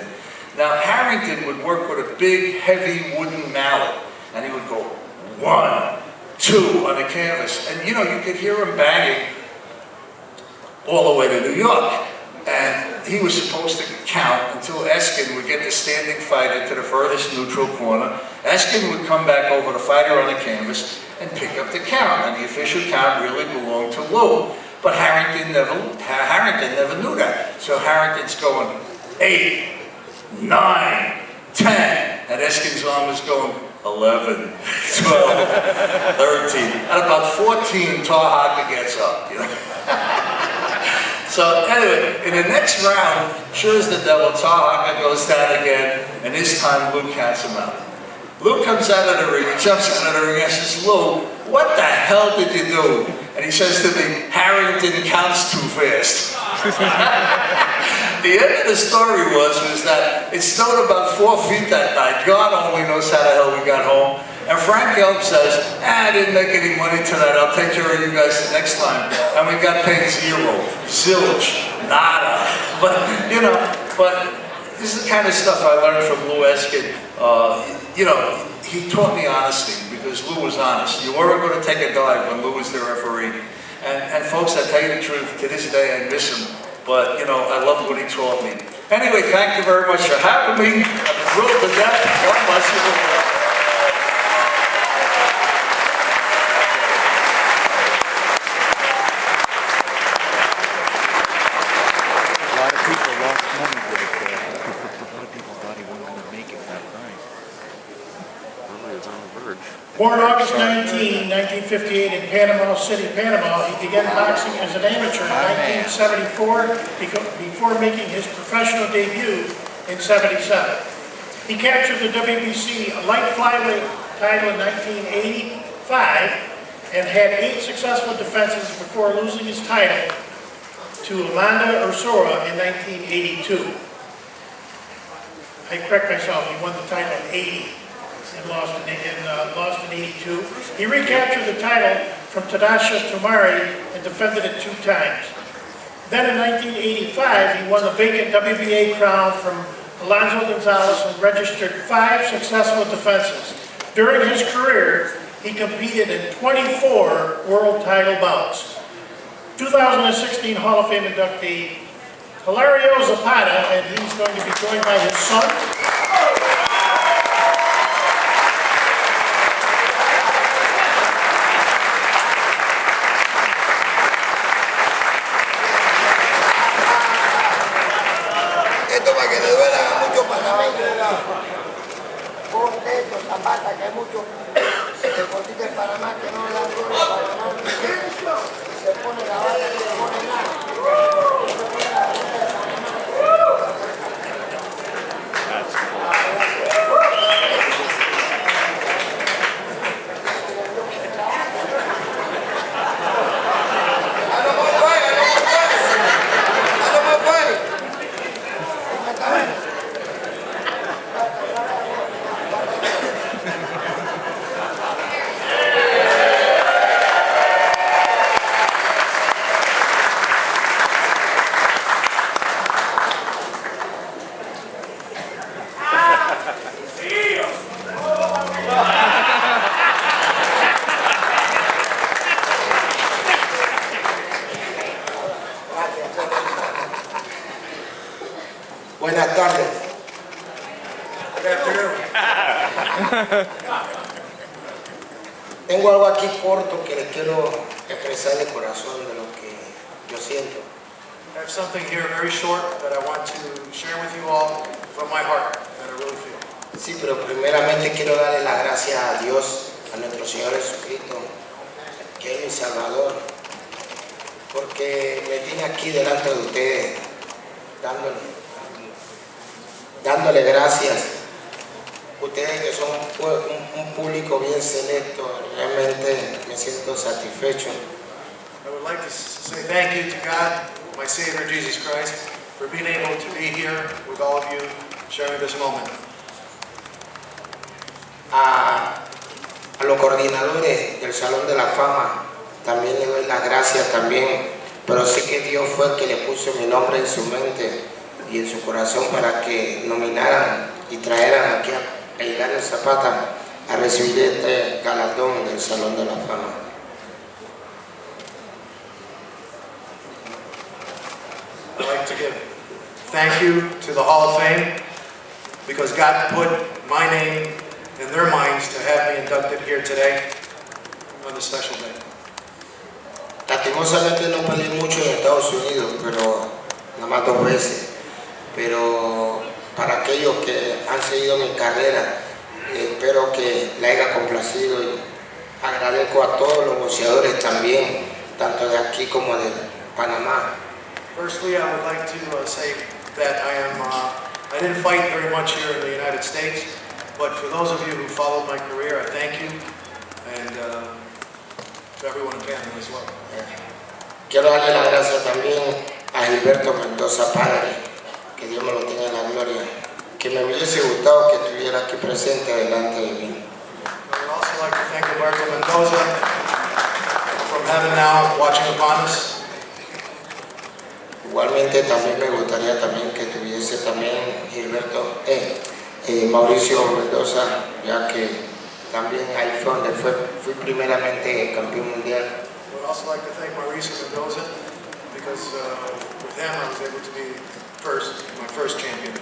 Now, Harrington would work with a big, heavy wooden mallet, and he would go 1, 2 on the canvas. And, you know, you could hear him banging all the way to New York. And he was supposed to count until Eskin would get the standing fighter to the furthest neutral corner. Eskin would come back over the fighter on the canvas and pick up the count. And the official count really belonged to Lou. But Harrington never knew that. So Harrington's going 8, 9, 10. And Eskin's arm was going 11, 12, 13. At about 14, Tar-Haka gets up. You know? So anyway, in the next round, sure as the devil, Tar-Haka goes down again, and this time Lou counts him out. Lou comes out of the ring, he jumps out of the ring, and says, Lou, what the hell did you do? And he says to me, Harrington counts too fast. The end of the story was that it snowed about 4 feet that night. God only knows how the hell we got home. And Frank Helm says, I didn't make any money tonight. I'll take care of you guys the next time. And we got paid zero, zilch, nada. But, you know, this is the kind of stuff I learned from Lou Eskin. You know, he taught me honesty because Lou was honest. You weren't going to take a dive when Lou was the referee. And folks, I tell you the truth, to this day I miss him. But, you know, I love what he taught me. Anyway, thank you very much for having me. I'm thrilled to death. God bless you. Born August 19, 1958 in Panama City, Panama, he began boxing as an amateur in 1974 before making his professional debut in 77. He captured the WBC light flyweight title in 1985 and had 8 successful defenses before losing his title to Amanda Ursura in 1982. I correct myself, he won the title in 80. And lost in 82. He recaptured the title from Tadasha Tomari and defended it 2 times. Then in 1985, he won the vacant WBA crown from Alonzo Gonzalez and registered 5 successful defenses. During his career, he competed in 24 world title bouts. 2016 Hall of Fame inductee Hilario Zapata, and he's going to be joined by his son. Zapata, que hay muchos deportistas en Panamá que no le dan gloria a Panamá, se pone la bata y se pone nada. Buenas tardes. Tengo algo aquí corto que les quiero expresar de corazón de lo que yo siento. I have something here very short that I want to share with you all from my heart that I really feel. Sí, pero primeramente quiero darle las gracias a Dios, a nuestro Señor Jesucristo, que es mi Salvador, porque me tiene aquí delante de ustedes, dándole gracias. Ustedes que son un público bien selecto, realmente me siento satisfecho. I would like to say thank you to God, my Savior Jesus Christ, for being able to be here with all of you sharing this moment. A los coordinadores del Salón de la Fama también le doy las gracias también, pero sé que Dios fue el que le puso mi nombre en su mente y en su corazón para que nominaran y trajeran aquí a Lederman and Zapata a recibir este galardón del Salón de la Fama. I'd like to give thank you to the Hall of Fame because God put my name in their minds to have me inducted here today on this special day. Lastimosamente no peleé mucho en Estados Unidos, pero nada más 2 veces. Pero para aquellos que han seguido mi carrera, espero que la haya complacido y agradezco a todos los boxeadores también, tanto de aquí como de Panamá. Firstly, I would like to say that I didn't fight very much here in the United States, but for those of you who followed my career, I thank you, and to everyone in Panama as well. Quiero darle las gracias también a Gilberto Mendoza Padre, que Dios me lo tenga en la gloria, que me hubiese gustado que estuviera aquí presente delante de mí. I would also like to thank Roberto Mendoza from heaven now watching upon us. Igualmente también me gustaría también que estuviese también Mauricio Mendoza, ya que también ahí fue donde fui primeramente campeón mundial. I would also like to thank Mauricio Mendoza because with him I was able to be my first champion.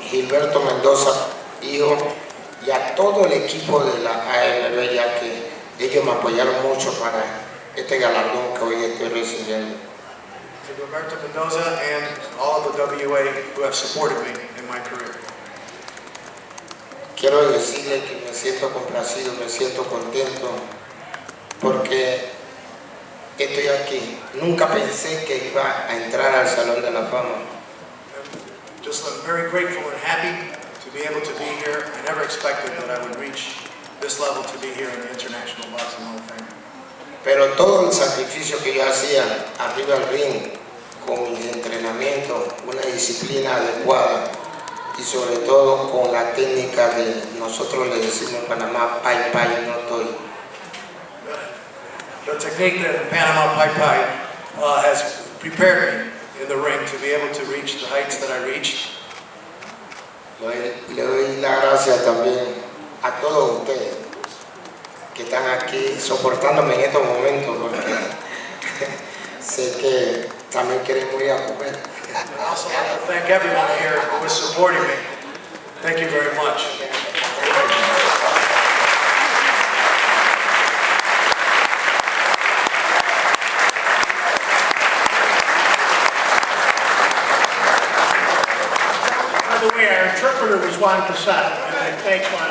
Gilberto Mendoza, hijo, y a todo el equipo de la AMB, ya que ellos me apoyaron mucho para este galardón que hoy estoy recibiendo. To Roberto Mendoza and all of the WA who have supported me in my career. Quiero decirle que me siento complacido, me siento contento, porque estoy aquí. Nunca pensé que iba a entrar al Salón de la Fama. I'm very grateful and happy to be able to be here. I never expected that I would reach this level to be here in the International Boxing Hall of Fame. Pero todo el sacrificio que yo hacía arriba del ring, con mis entrenamientos, una disciplina adecuada y sobre todo con la técnica de, nosotros le decimos en Panamá, pai pai, no estoy. The technique that in Panama Pai Pai has prepared me in the ring to be able to reach the heights that I reached. Le doy la gracia también a todos ustedes que están aquí soportándome en estos momentos, porque sé que también quieren ir a comer. I also like to thank everyone here who is supporting me. Thank you very much. By the way, our interpreter was Juan Casado. Thanks, Juan.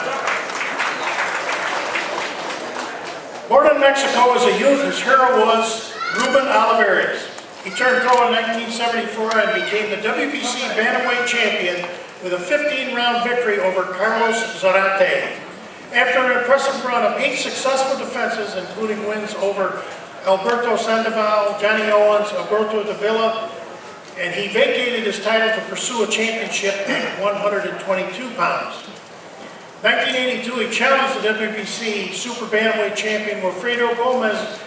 Born in Mexico as a youth, his hero was Ruben Olivares. He turned pro in 1974 and became the WBC Bantamweight champion with a 15-round victory over Carlos Zarate. After an impressive run of 8 successful defenses, including wins over Alberto Sandoval, Johnny Owens, Alberto Davila, and he vacated his title to pursue a championship at 122 pounds. 1982, he challenged the WBC Super Bantamweight champion Wilfredo Gomez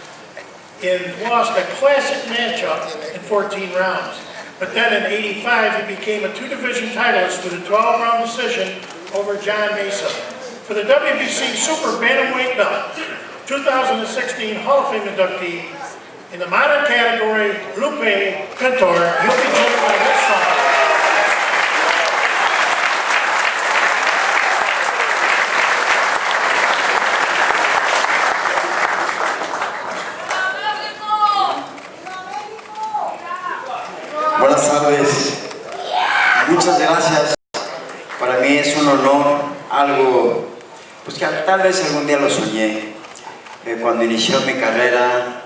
and lost a classic matchup in 14 rounds. But then in 85, he became a 2-division titleist with a 12-round decision over John Mesa. For the WBC Super Bantamweight belt, 2016 Hall of Fame inductee in the modern category, Lupe Pintor. He'll be joined by this song. Buenas tardes, muchas gracias. Para mí es un honor, algo pues que tal vez algún día lo soñé. Cuando inició mi carrera,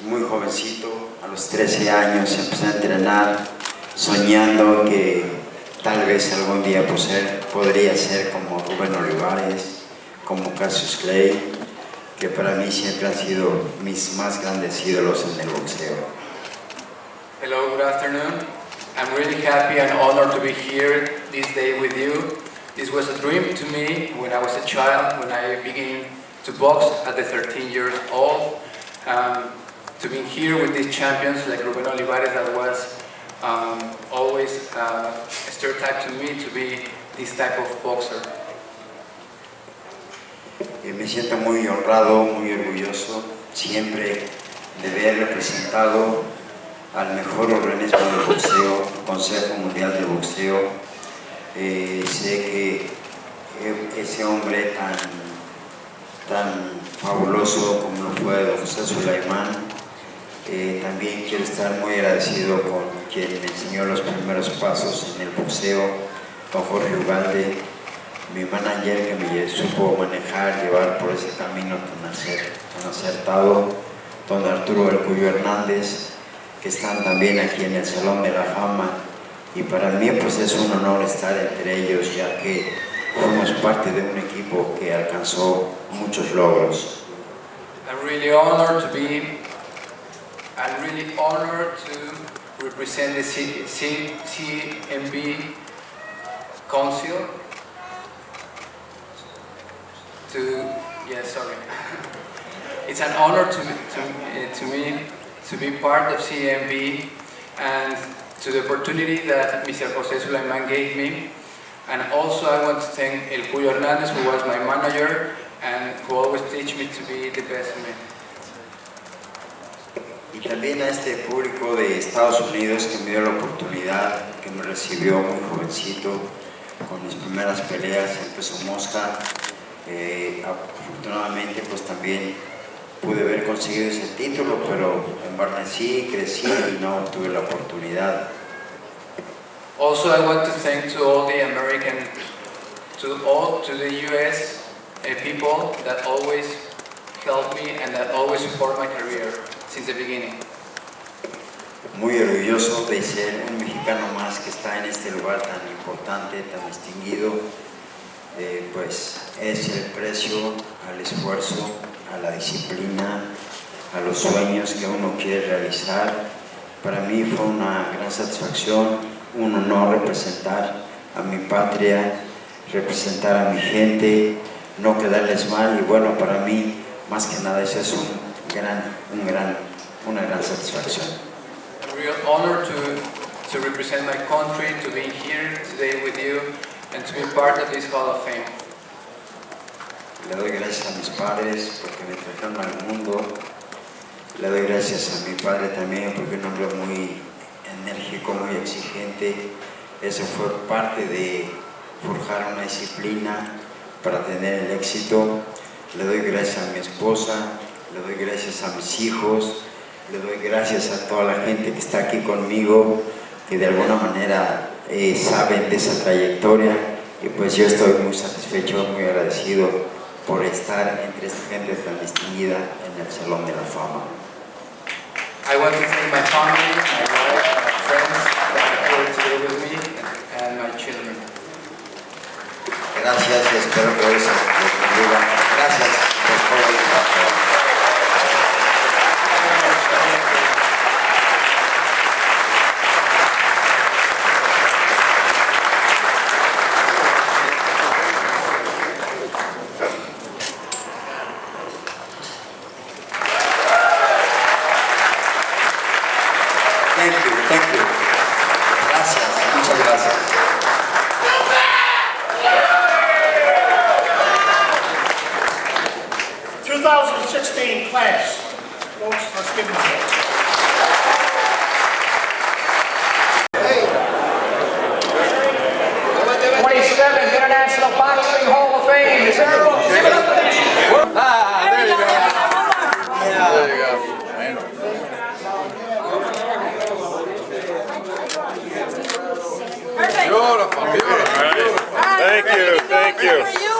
muy jovencito, a los 13 años empecé a entrenar, soñando que tal vez algún día pues, podría ser como Rubén Olivares, como Cassius Clay, que para mí siempre han sido mis más grandes ídolos en el boxeo. Hello, good afternoon. I'm really happy and honored to be here this day with you. This was a dream to me when I was a child, when I began to box at the 13 years old. To be here with these champions like Rubén Olivares, that was always a stereotype to me to be this type of boxer. Me siento muy honrado, muy orgulloso, siempre de haber representado al mejor organismo de boxeo, Consejo Mundial de Boxeo. Sé que ese hombre tan fabuloso como lo fue don José Sulaimán, también quiero estar muy agradecido con quien me enseñó los primeros pasos en el boxeo, don Jorge Ugalde, mi manager que me supo manejar, llevar por ese camino tan acertado, don Arturo El Cuyo Hernández, que están también aquí en el Salón de la Fama, y para mí pues es un honor estar entre ellos, ya que formamos parte de un equipo que alcanzó muchos logros. I'm really honored to represent the CMB Council. It's an honor to me to be part of CMB and to the opportunity that Mr. Jose Sulaiman gave me. And also I want to thank El Cuyo Hernandez, who was my manager and who always teach me to be the best man. Y también a este público de Estados Unidos que me dio la oportunidad, que me recibió muy jovencito, con mis primeras peleas en peso mosca. Afortunadamente pues también pude haber conseguido ese título, pero embarnecí, crecí y no tuve la oportunidad. Also, I want to thank to all the American, to the US people that always help me and that always support my career since the beginning. Muy orgulloso de ser un mexicano más que está en este lugar tan importante, tan distinguido. Pues es el precio al esfuerzo, a la disciplina, a los sueños que uno quiere realizar. Para mí fue una gran satisfacción, un honor representar a mi patria, representar a mi gente, no quedarles mal, y bueno, para mí más que nada eso es una gran satisfacción. A real honor to represent my country, to be here today with you and to be part of this Hall of Fame. Le doy gracias a mis padres porque me trajeron al mundo. Le doy gracias a mi padre también porque es un hombre muy enérgico, muy exigente. Eso fue parte de forjar una disciplina para tener el éxito. Le doy gracias a mi esposa, le doy gracias a mis hijos, le doy gracias a toda la gente que está aquí conmigo, que de alguna manera saben de esa trayectoria, y pues yo estoy muy satisfecho, muy agradecido por estar entre esta gente tan distinguida en el Salón de la Fama. I want to thank my family, my wife, my friends that are here today with me, and my children. Gracias, espero que hoy se les bendiga. Gracias por todo el trabajo. Thank you. Gracias, muchas gracias. 2016 class. Folks, let's give them a hand. Hey. 27th International Boxing Hall of Fame. Is there a there you go. There you go. Beautiful, beautiful. Thank you, thank you.